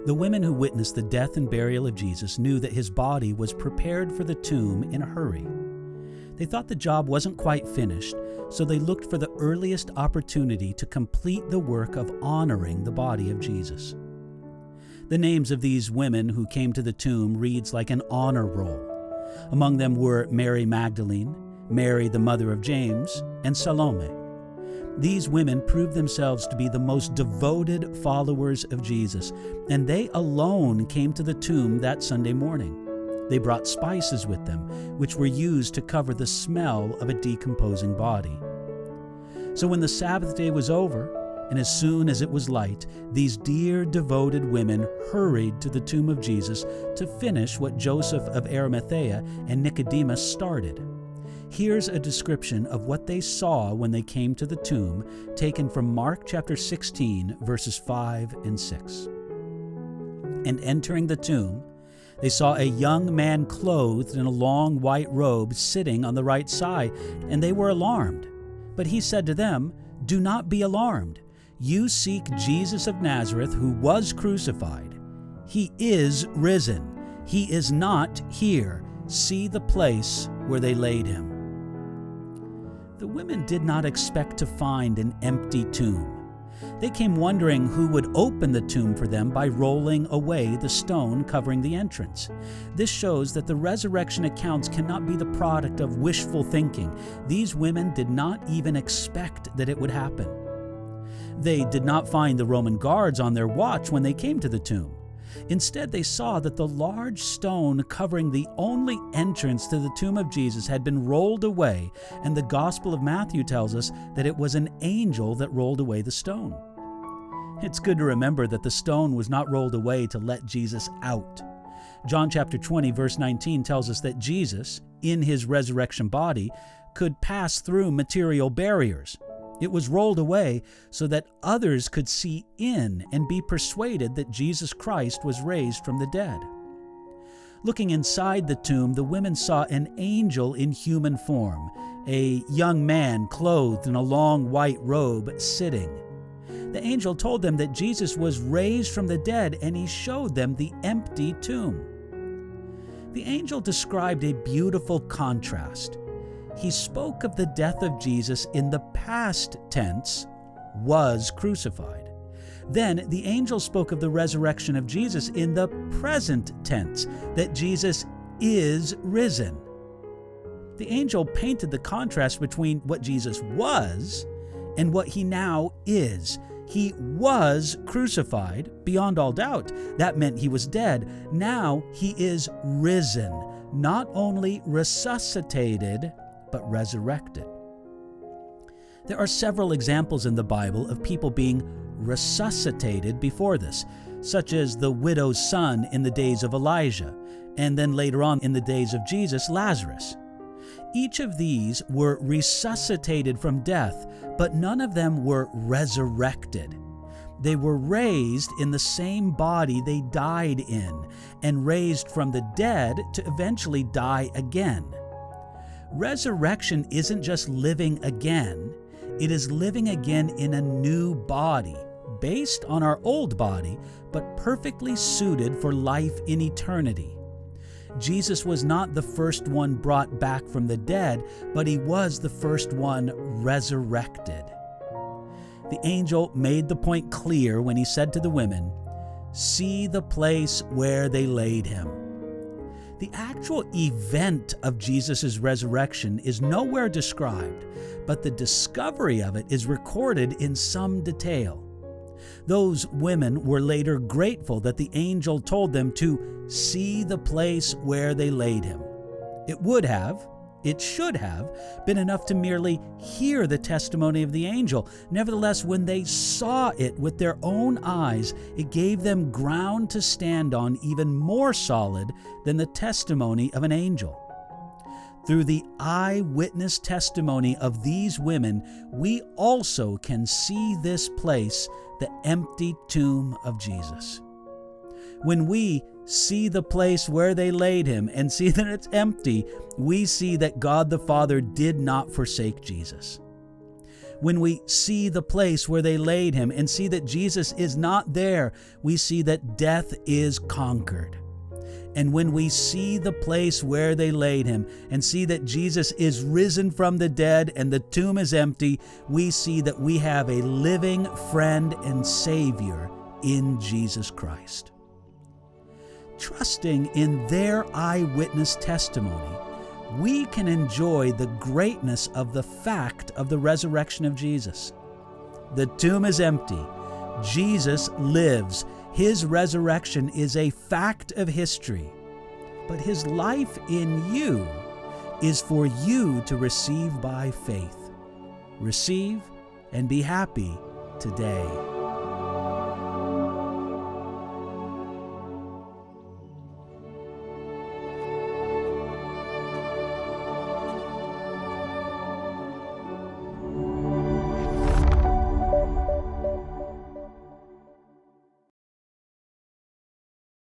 The women who witnessed the death and burial of Jesus knew that his body was prepared for the tomb in a hurry. They thought the job wasn't quite finished, so they looked for the earliest opportunity to complete the work of honoring the body of Jesus. The names of these women who came to the tomb reads like an honor roll. Among them were Mary Magdalene, Mary the mother of James, and Salome. These women proved themselves to be the most devoted followers of Jesus, and they alone came to the tomb that Sunday morning. They brought spices with them, which were used to cover the smell of a decomposing body. So when the Sabbath day was over, and as soon as it was light, these dear devoted women hurried to the tomb of Jesus to finish what Joseph of Arimathea and Nicodemus started. Here's a description of what they saw when they came to the tomb, taken from Mark chapter 16, verses 5 and 6. And entering the tomb, they saw a young man clothed in a long white robe sitting on the right side, and they were alarmed. But he said to them, "Do not be alarmed. You seek Jesus of Nazareth, who was crucified. He is risen. He is not here. See the place where they laid him." The women did not expect to find an empty tomb. They came wondering who would open the tomb for them by rolling away the stone covering the entrance. This shows that the resurrection accounts cannot be the product of wishful thinking. These women did not even expect that it would happen. They did not find the Roman guards on their watch when they came to the tomb. Instead, they saw that the large stone covering the only entrance to the tomb of Jesus had been rolled away, and the Gospel of Matthew tells us that it was an angel that rolled away the stone. It's good to remember that the stone was not rolled away to let Jesus out. John chapter 20, verse 19 tells us that Jesus, in his resurrection body, could pass through material barriers. It was rolled away so that others could see in and be persuaded that Jesus Christ was raised from the dead. Looking inside the tomb, the women saw an angel in human form, a young man clothed in a long white robe sitting. The angel told them that Jesus was raised from the dead, and he showed them the empty tomb. The angel described a beautiful contrast. He spoke of the death of Jesus in the past tense, was crucified. Then the angel spoke of the resurrection of Jesus in the present tense, that Jesus is risen. The angel painted the contrast between what Jesus was and what he now is. He was crucified, beyond all doubt. That meant he was dead. Now he is risen, not only resuscitated, but resurrected. There are several examples in the Bible of people being resuscitated before this, such as the widow's son in the days of Elijah, and then later on in the days of Jesus, Lazarus. Each of these were resuscitated from death, but none of them were resurrected. They were raised in the same body they died in, and raised from the dead to eventually die again. Resurrection isn't just living again, it is living again in a new body, based on our old body, but perfectly suited for life in eternity. Jesus was not the first one brought back from the dead, but he was the first one resurrected. The angel made the point clear when he said to the women, "See the place where they laid him." The actual event of Jesus' resurrection is nowhere described, but the discovery of it is recorded in some detail. Those women were later grateful that the angel told them to see the place where they laid him. It should have been enough to merely hear the testimony of the angel. Nevertheless, when they saw it with their own eyes, it gave them ground to stand on even more solid than the testimony of an angel. Through the eyewitness testimony of these women, we also can see this place, the empty tomb of Jesus. When we see the place where they laid him and see that it's empty, we see that God the Father did not forsake Jesus. When we see the place where they laid him and see that Jesus is not there, we see that death is conquered. And when we see the place where they laid him and see that Jesus is risen from the dead and the tomb is empty, we see that we have a living friend and Savior in Jesus Christ. Trusting in their eyewitness testimony, we can enjoy the greatness of the fact of the resurrection of Jesus. The tomb is empty. Jesus lives. His resurrection is a fact of history. But his life in you is for you to receive by faith. Receive and be happy today.